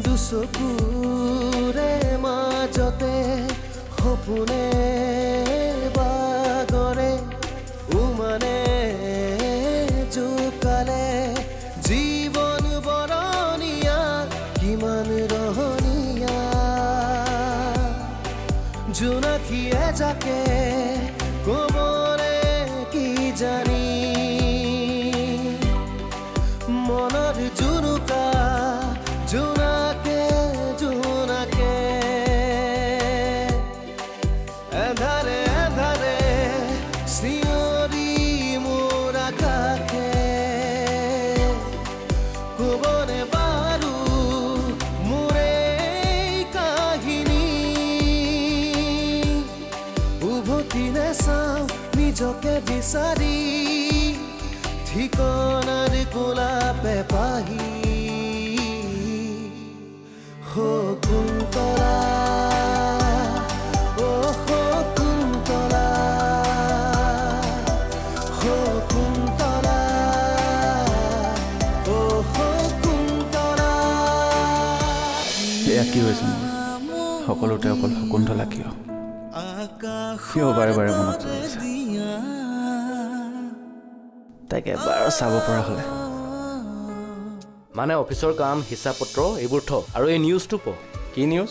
দুচকুৰে মাজতে সপোনে বাগৰে উমানে জোকালে জীৱন বৰণীয়া কিমান ৰহণীয়া জোনাকীয়ে যাকে কবৰে কি জানি মনৰ জুনুকা জোনাকে জোনাকে এধাৰে এধাৰে চিঞৰি মোৰ আকাশে কবনে বাৰু মোৰে কাহিনী উভতি নাচাওঁ নিজকে বিচাৰি ঠিকনাৰ গোলাপে পাহি শকুন্তলা ও শকুন্তলা শকুন্তলা ও শকুন্তলা এয়া কি হৈছে মোৰ সকলোতে অকল শকুন্তলা কিয় কিয় বাৰে বাৰে মনত পৰিছে তাইক এবাৰ চাব পৰা হ'লে মানে অফিচৰ কাম হিচাপ পত্ৰ এইবোৰ থ আৰু এই নিউজটো পঢ় কি নিউজ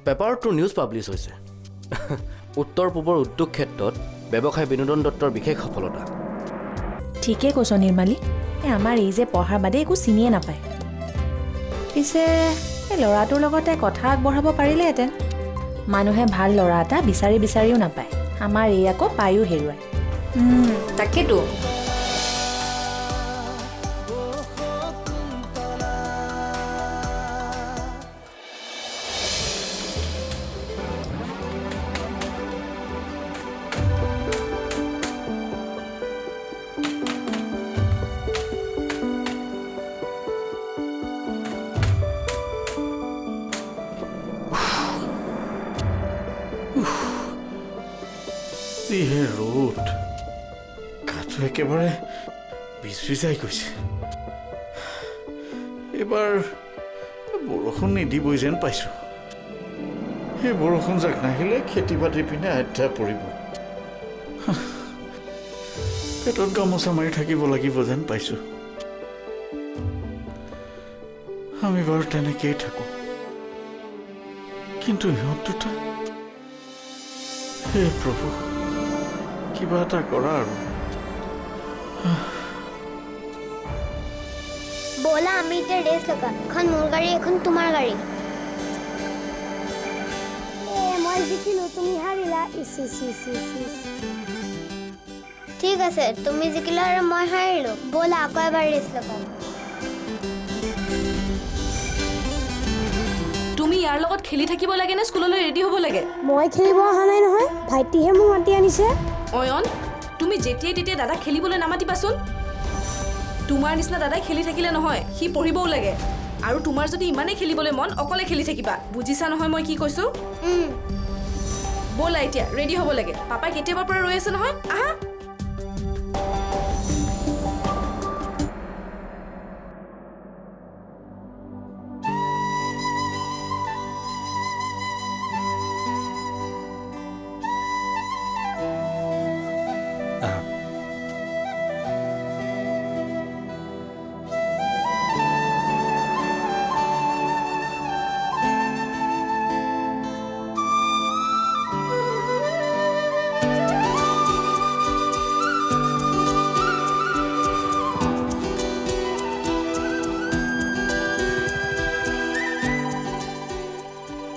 পেপাৰটো নিউজ পাব্লিছ হৈছে উত্তৰ পূবৰ উদ্যোগ ক্ষেত্ৰত ব্যৱসায়ী বিনোদন দত্তৰ বিশেষ সফলতা ঠিকে কৈছ নিৰ্মালী আমাৰ এই যে পঢ়াৰ বাদে একো চিনিয়ে নাপায় পিছে এই ল'ৰাটোৰ লগতে কথা আগবঢ়াব পাৰিলেহেঁতেন মানুহে ভাল ল'ৰা এটা বিচাৰি বিচাৰিও নাপায় আমাৰ এই আকৌ পায়ো হেৰুৱায় তাকেতো যিহে ৰ'দ গাটো একেবাৰে বিজবিজাই গৈছে এইবাৰ বৰষুণ নিদিবই যেন পাইছোঁ সেই বৰষুণ যাক নাহিলে খেতি বাতি পিনে আধ্যা পৰিব পেটত গামোচা মাৰি থাকিব লাগিব যেন পাইছোঁ আমি বাৰু তেনেকেই থাকোঁ কিন্তু ইহঁত দুটা হে প্ৰভু কিবা এটা কৰা আৰু ব'লা আমি এতিয়া ৰেষ্ট লগাম এখন মোৰ গাড়ী এখন তোমাৰ গাড়ী মই জিকিলো তুমি হাৰিলা ঠিক আছে তুমি জিকিলা আৰু মই হাৰিলো ব'লা আকৌ এবাৰ ৰেষ্ট লগাম তুমি ইয়াৰ লগত খেলি থাকিব লাগে নে স্কুললৈ ৰেডি হ'ব লাগে মই খেলিব অহা নাই নহয় ভাইটিহে মোক মাতি আনিছে অয়ন তুমি যেতিয়াই তেতিয়াই দাদাক খেলিবলৈ নামাতিবাচোন তোমাৰ নিচিনা দাদাই খেলি থাকিলে নহয় সি পঢ়িবও লাগে আৰু তোমাৰ যদি ইমানেই খেলিবলৈ মন অকলে খেলি থাকিবা বুজিছা নহয় মই কি কৈছোঁ ব'লা এতিয়া ৰেডি হ'ব লাগে পাপাই কেতিয়াবাৰ পৰা ৰৈ আছে নহয় আহা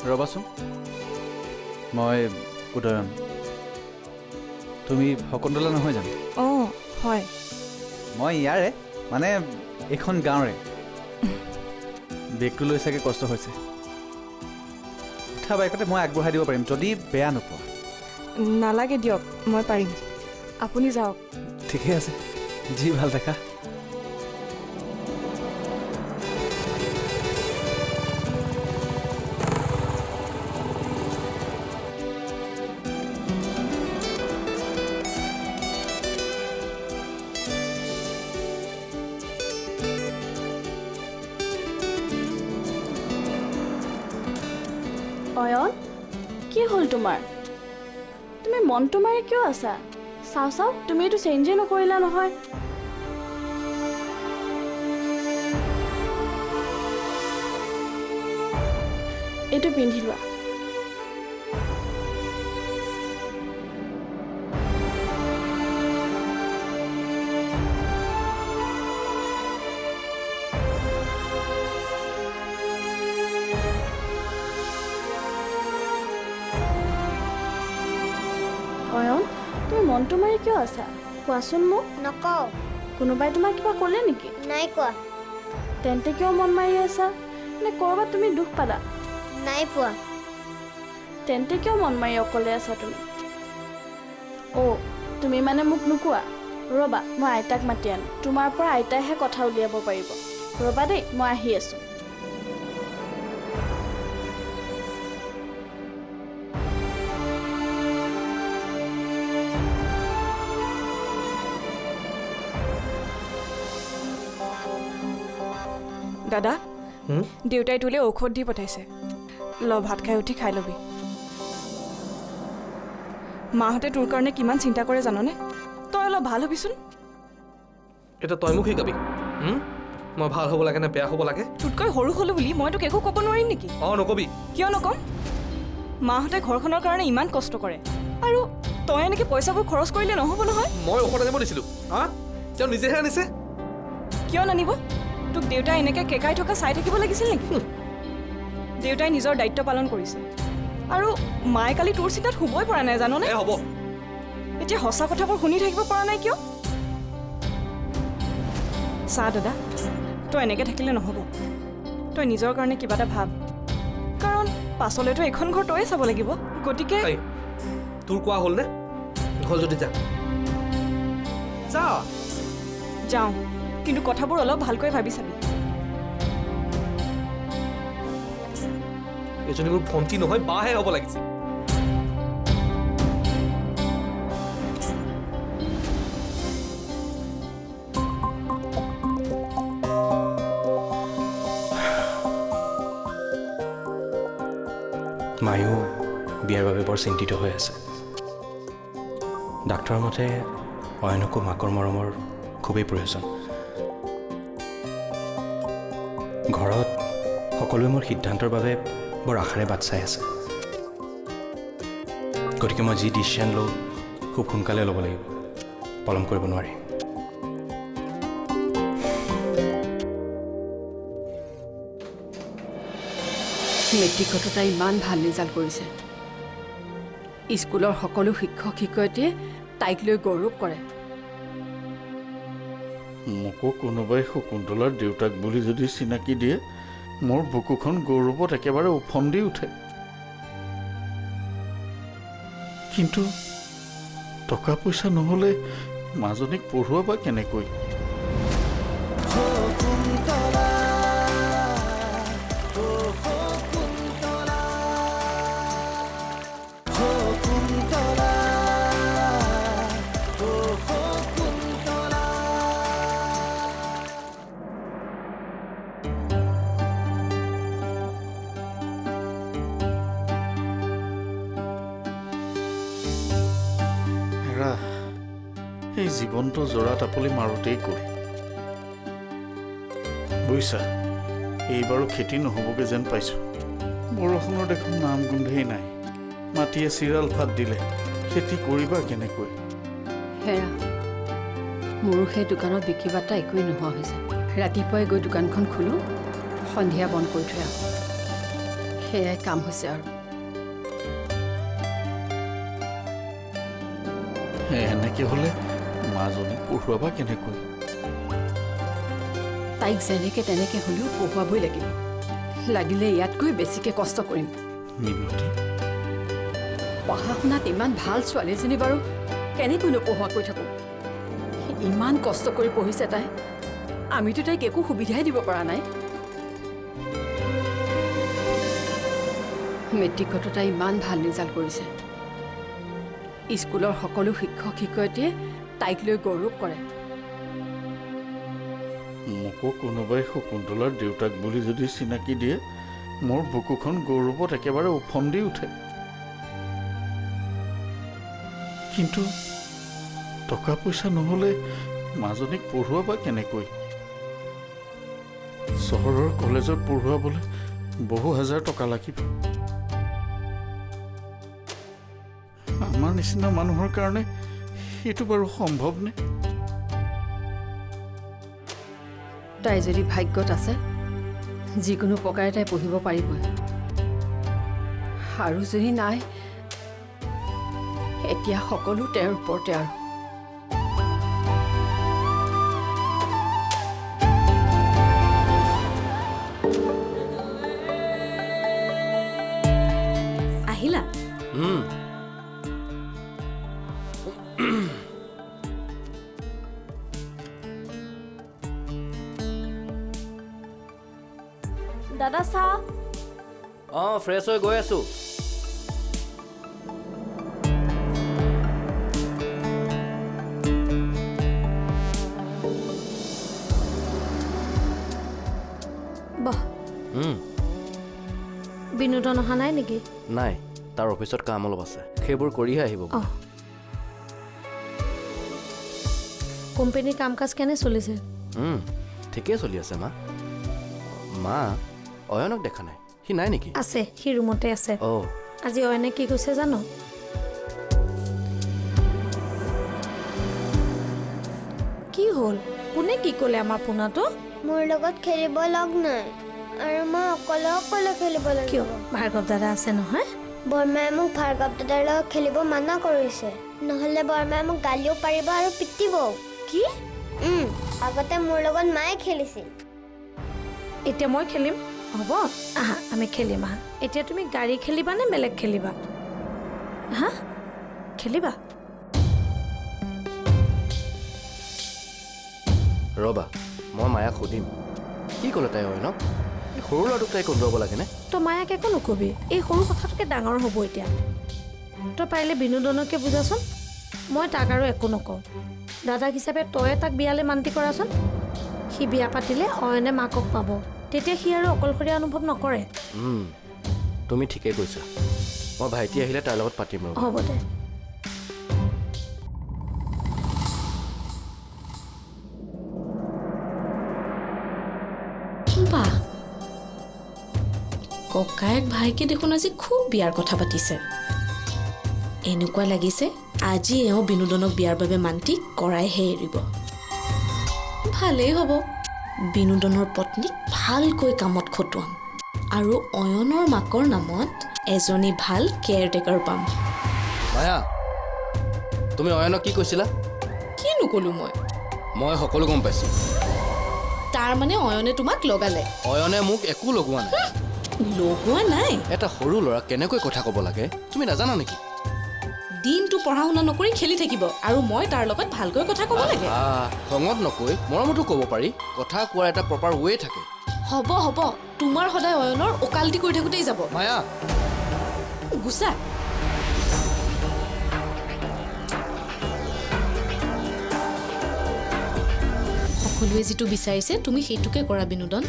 ৰ'বাচোন মই উদয়ন তুমি শকুন্তলা নহয় জানো অঁ হয় মই ইয়াৰে মানে এইখন গাঁৱৰে বেগটো লৈ চাগে কষ্ট হৈছে উঠা বাইকতে মই আগবঢ়াই দিব পাৰিম যদি বেয়া নোপোৱা নালাগে দিয়ক মই পাৰিম আপুনি যাওক ঠিকে আছে যি ভাল দেখা অয়ন কি হ'ল তোমাৰ তুমি মনটো মাৰি কিয় আছা চাও চাও তুমি এইটো চেঞ্জে নকৰিলা নহয় এইটো পিন্ধি লোৱা অয়ন তুমি মনটো মাৰি কিয় আছা কোৱাচোন মোক নকওঁ কোনোবাই তোমাক কিবা ক'লে নেকি নাই কোৱা তেন্তে কিয় মন মাৰি আছা নে ক'ৰবাত তুমি দুখ পালা নাই পোৱা তেন্তে কিয় মন মাৰি অকলে আছা তুমি অ' তুমি মানে মোক নোকোৱা ৰ'বা মই আইতাক মাতি আনো তোমাৰ পৰা আইতাইহে কথা উলিয়াব পাৰিব ৰ'বা দেই মই আহি আছোঁ দাদা দেউতাই তোলে ঔষধ দি পঠাইছে ল ভাত খাই উঠি খাই ল'বি মাহঁতে তোৰ কাৰণে কিমান চিন্তা কৰে জাননে তই অলপ ভাল হ'বিচোন এটা তই মোক শিকাবি মই ভাল হ'ব লাগে নে বেয়া হ'ব লাগে তোতকৈ সৰু হ'লো বুলি মই তোক একো ক'ব নোৱাৰিম নেকি নকবি কিয় নকম মাহঁতে ঘৰখনৰ কাৰণে ইমান কষ্ট কৰে আৰু তই এনেকৈ পইচাবোৰ খৰচ কৰিলে নহ'ব নহয় মই ঔষধ আনিব দিছিলোঁ তেওঁ নিজেহে আনিছে কিয় নানিব তোক দেউতাই এনেকৈ কেকাই থকা চাই থাকিব লাগিছিল নেকি দেউতাই নিজৰ দায়িত্ব পালন কৰিছে আৰু মায়ে কালি তোৰ চিন্তাত শুবই পৰা নাই জাননে হ'ব এতিয়া সঁচা কথাবোৰ শুনি থাকিব পৰা নাই কিয় চা দাদা তই এনেকৈ থাকিলে নহ'ব তই নিজৰ কাৰণে কিবা এটা ভাব কাৰণ পাছলৈতো এখন ঘৰ তয়ে চাব লাগিব গতিকে তোৰ কোৱা হ'ল নে হ'ল যদি যা যাওঁ কিন্তু কথাবোৰ অলপ ভালকৈ ভাবি চাবি এজনী মোৰ ভণ্টি নহয় বাহে হ'ব লাগিছিল মায়ো বিয়াৰ বাবে বৰ চিন্তিত হৈ আছে ডাক্তৰৰ মতে অয়নকো মাকৰ মৰমৰ খুবেই প্ৰয়োজন ঘৰত সকলোৱে মোৰ সিদ্ধান্তৰ বাবে বৰ আশাৰে বাট চাই আছে গতিকে মই যি ডিচিশ্যন লওঁ খুব সোনকালে ল'ব লাগিব পলম কৰিব নোৱাৰি মেট্ৰিকতো তাই ইমান ভাল ৰিজাল্ট কৰিছে স্কুলৰ সকলো শিক্ষক শিক্ষয়িত্ৰীয়ে তাইক লৈ গৌৰৱ কৰে মোকো কোনোবাই শকুন্তলাৰ দেউতাক বুলি যদি চিনাকি দিয়ে মোৰ বুকুখন গৌৰৱত একেবাৰে উফন্দি উঠে কিন্তু টকা পইচা নহ'লে মাজনীক পঢ়ুৱা বা কেনেকৈ এই জীৱনটো জৰা টাপলি মাৰোঁতেই গ'ল বুজিছা এইবাৰো খেতি নহ'বগৈ যেন পাইছোঁ বৰষুণৰ দেখোন নাম গোন্ধেই নাই মাটিয়ে চিৰাল ফাট দিলে খেতি কৰিবা কেনেকৈ হেৰা মোৰো সেই দোকানত বিক্ৰী বাৰ্তা একোৱেই নোহোৱা হৈছে ৰাতিপুৱাই গৈ দোকানখন খোলোঁ সন্ধিয়া বন্ধ কৰি থৈ আহোঁ সেয়াই কাম হৈছে আৰু এনেকৈ হ'লে মাজনীক পঢ়ুৱাবা কেনেকৈ তাইক যেনেকৈ তেনেকৈ হ'লেও পঢ়ুৱাবই লাগিব লাগিলে ইয়াতকৈ বেছিকৈ কষ্ট কৰিম মিনতি পঢ়া শুনাত ইমান ভাল ছোৱালীজনী বাৰু কেনেকৈ নপঢ়ুৱাকৈ থাকোঁ ইমান কষ্ট কৰি পঢ়িছে তাই আমিতো তাইক একো সুবিধাই দিব পৰা নাই মেট্ৰিকতো তাই ইমান ভাল ৰিজাল্ট কৰিছে স্কুলৰ সকলো শিক্ষক শিক্ষয়িত্ৰীয়ে তাইক লৈ গৌৰৱ কৰে মোকো কোনোবাই শকুন্তলাৰ দেউতাক বুলি যদি চিনাকি দিয়ে মোৰ বুকুখন গৌৰৱত একেবাৰে উফন্দি উঠে। কিন্তু টকা পইচা নহ'লে মাজনীক পঢ়ুৱাবা কেনেকৈ? চহৰৰ কলেজত পঢ়ুৱাবলৈ বহু হাজাৰ টকা লাগিব। আমাৰ নিচিনা মানুহৰ কাৰণে সেইটো বাৰু সম্ভৱনে? তাই যদি ভাগ্যত আছে যিকোনো প্ৰকাৰে তাই পঢ়িব পাৰিবই, আৰু যদি নাই এতিয়া সকলো তেওঁৰ ওপৰতে। আৰু আহিলা? দাদা চাহ। অঁ, ফ্ৰেছ হৈ গৈ আছোঁ। বহ। বিনোদন অহা নাই নেকি? নাই, তাৰ অফিচত কাম অলপ আছে, সেইবোৰ কৰিহে আহিব। অঁ, কোম্পানীৰ কাম কাজ কেনে চলিছে? ঠিকেই চলি আছে মা। মা, অয়নক দেখা নাই, সি নাই নেকি? আছে, সি ৰুমতে আছে। অঁ, আজি অয়নে কি কৈছে জানো? কি হ'ল? কোনে কি ক'লে আমাৰ পোনাটো? মোৰ লগত খেলিব লগ নাই আৰু মই অকলে অকলে খেলিব লাগিব। কিয়? ভাৰ্গৱ দাদা আছে নহয়। বৰমায়ে মোক ভাৰ্গৱ দাদাৰ লগত খেলিব মানা কৰিছে, নহ'লে বৰমায়ে মোক গালিও পাৰিব আৰু পিটিব। কি? আগতে মোৰ লগত মায়ে খেলিছিল। এতিয়া মই খেলিম? হ'ব, আহা আমি খেলিম। আহা, এতিয়া তুমি গাড়ী খেলিবা নে বেলেগ খেলিবা? হা, খেলিবা? ৰ'বা, মই মায়াক সুধিম। কি ক'লে তাই অয়নক? এই সৰু ল'ৰাটোক তাই কন্দুৱাব লাগেনে? তই মায়াক একো নকবি, এই সৰু কথাটোকে ডাঙৰ হ'ব এতিয়া। তই পাৰিলে বিনোদনকে বুজাচোন, মই তাক আৰু একো নকওঁ। দাদাক হিচাপে তই তাক বিয়ালৈ মান্তি কৰাচোন। সি বিয়া পাতিলে অয়নে মাকক পাব, তেতিয়া সি আৰু অকলশৰীয়া অনুভৱ নকৰে। তুমি ঠিকেই কৈছা, মই ভাইটি আহিলে তাৰ লগত পাতিম। হ'ব দে। বাহ, ককায়েক ভাইকে দেখোন আজি খুব বিয়াৰ কথা পাতিছে। এনেকুৱা লাগিছে আজি এওঁ বিনোদনক বিয়াৰ বাবে মান্তি কৰাইহে এৰিব। ভালেই হ'ব, বিনোদনৰ পত্নীক ভালকৈ কামত খটুৱাম আৰু অয়নৰ মাকৰ নামত এজনী ভাল কেয়াৰটেকাৰ পাম। মায়া, তুমি অয়নক কি কৈছিলা? কিনো ক'লো মই সকলো গম পাইছোঁ। তাৰ মানে অয়নে তোমাক লগালে? অয়নে মোক একো লগোৱা নাই। লগোৱা নাই? এটা সৰু ল'ৰা কেনেকৈ কথা ক'ব লাগে তুমি নাজানা নেকি? দিনটো পঢ়া শুনা নকৰি খেলি থাকিব আৰু মই তাৰ লগত ভালকৈ কথা ক'ব লাগে। খঙত নকৈ মৰমতো ক'ব পাৰি, কথা কোৱাৰ এটা প্ৰপাৰ ৱে থাকে। হ'ব হ'ব, তোমাৰ সদায় অয়নৰ ওকালতি কৰি থাকোঁতেই যাব। মায়া, গুচা। সকলোৱে যিটো বিচাৰিছে তুমি সেইটোকে কৰা বিনোদন।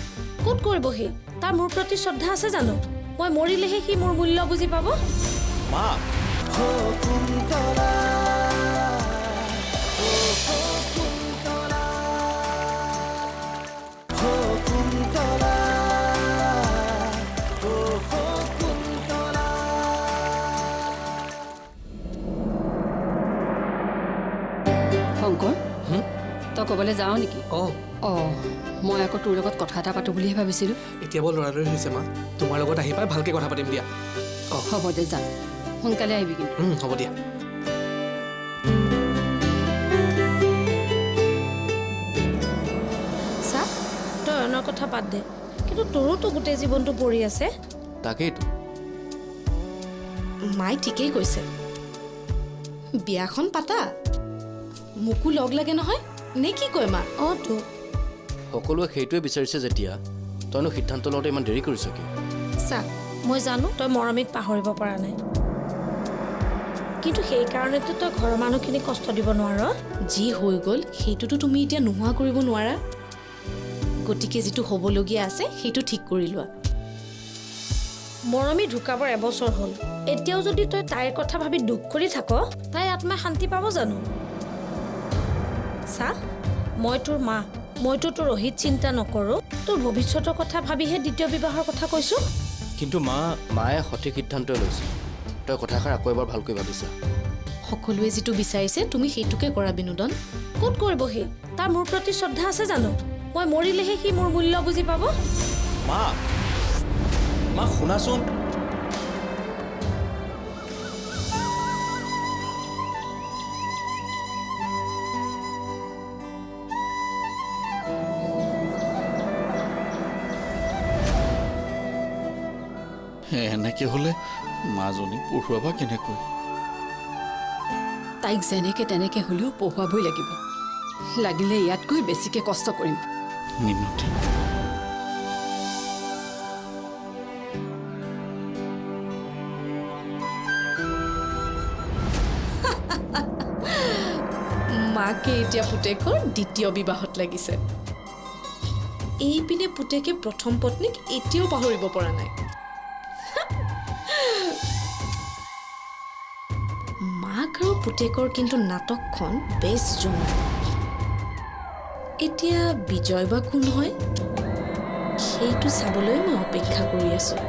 ক'ত কৰিব সি? তাৰ মোৰ প্ৰতি শ্ৰদ্ধা আছে জানো? মই মৰিলেহে সি মোৰ মূল্য বুজি পাব। মা, শংকৰ, তই ক'বলৈ যাওঁ নেকি? অঁ, মই আকৌ তোৰ লগত কথা এটা পাতোঁ বুলিহে ভাবিছিলোঁ। এতিয়া বৰ লৰালৰি হৈছে মা, তোমাৰ লগত আহি পাই ভালকৈ কথা পাতিম দিয়া। হ'ব দে, যা, সোনকালে আহিবি কিন্তু। হ'ব দিয়া। চা, তই অয়নৰ কথা বাদ দে, কিন্তু তোৰোতো গোটেই জীৱনটো পৰি আছে। তাকেইতো। মাই ঠিকেই কৈছে, বিয়াখন পাতা, মোকো লগ লাগে নহয়, নে কি কয় মা? অঁ তো, সকলোৱে সেইটোৱে বিচাৰিছে যেতিয়া তইনো সিদ্ধান্ত লওঁতে ইমান দেৰি কৰিছ কি? চা, মই জানো তই মৰমীক পাহৰিব পৰা নাই, কিন্তু সেইকাৰণেতো তই ঘৰৰ মানুহখিনিক কষ্ট দিব নোৱাৰ। যি হৈ গ'ল সেইটোতো তুমি এতিয়া নোহোৱা কৰিব নোৱাৰা, গতিকে যিটো হ'বলগীয়া আছে সেইটো ঠিক কৰি লোৱা। মৰমী ঢুকাবৰ এবছৰ হ'ল এতিয়াও যদি তই তাইৰ কথা ভাবি দুখ কৰি থাক তাই আত্মাই শান্তি পাব জানো চা মই তোৰ মা মইতো তোৰ অহিত চিন্তা নকৰোঁ তোৰ ভৱিষ্যতৰ কথা ভাবিহে দ্বিতীয় বিবাহৰ কথা কৈছোঁ কিন্তু মায়ে সঠিক সিদ্ধান্তই লৈছে তই কথাষাৰ আকৌ এবাৰ ভালকৈ ভাবিছা সকলোৱে যিটো বিচাৰিছে তুমি সেইটোকে কৰা বিনোদন ক'ত কৰিব সি তাৰ মোৰ প্ৰতি শ্ৰদ্ধা আছে জানো মই মৰিলেহে সি মোৰ মূল্য বুজি পাব মা শুনাচোন এনেকে হ'লে মাজনীক পঢ়ুৱাবা কেনেকৈ তাইক যেনেকে তেনেকে হ'লেও পঢ়ুৱাবই লাগিব লাগিলে ইয়াতকৈ বেছিকৈ কষ্ট কৰিম মিনতি মাকে এতিয়া পুতেকৰ দ্বিতীয় বিবাহত লাগিছে এইপিনে পুতেকে প্ৰথম পত্নীক এতিয়াও পাহৰিব পৰা নাই মাক আৰু পুতেকৰ কিন্তু নাটকখন বেছ জমা এতিয়া বিজয় বা কোন হয় সেইটো চাবলৈ মই অপেক্ষা কৰি আছোঁ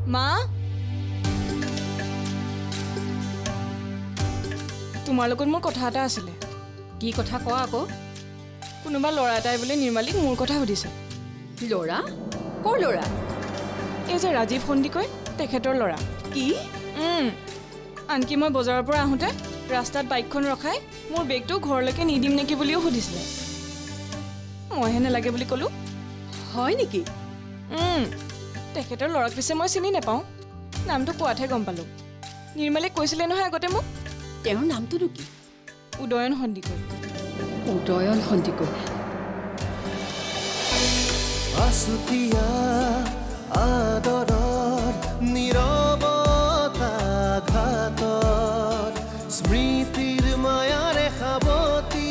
মা তোমাৰ লগত মোৰ কথা এটা আছিলে কি কথা কোৱা আকৌ কোনোবা ল'ৰা এটাই বোলে নিৰ্মালীক মোৰ কথা সুধিছে ল'ৰা ক'ৰ ল'ৰা এই যে ৰাজীৱ সন্দিকৈ তেখেতৰ ল'ৰা কি আনকি মই বজাৰৰ পৰা আহোঁতে ৰাস্তাত বাইকখন ৰখাই মোৰ বেগটো ঘৰলৈকে নিদিম নেকি বুলিও সুধিছিলে মইহে নালাগে বুলি ক'লোঁ হয় নেকি তেখেতৰ ল'ৰাক পিছে মই চিনি নাপাওঁ নামটো কোৱাতহে গম পালোঁ নিৰ্মালীক কৈছিলে নহয় আগতে মোক তেওঁৰ নামটোনো কি উদয়ন সন্দিকৈ উদয়ন সন্দিকৈ আছুতীয়া আদৰৰ নীৰৱতা ঘাতৰ স্মৃতিৰ মায়াৰে সাৱতি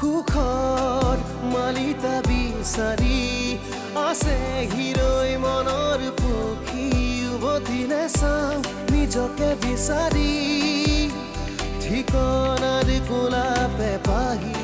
সুখৰ মালিতা বিচাৰি আছে হিৰৈ মনৰ পক্ষী উভতি নাচাওঁ নিজকে বিচাৰি ঠিকনাৰ গোলাপে পাহি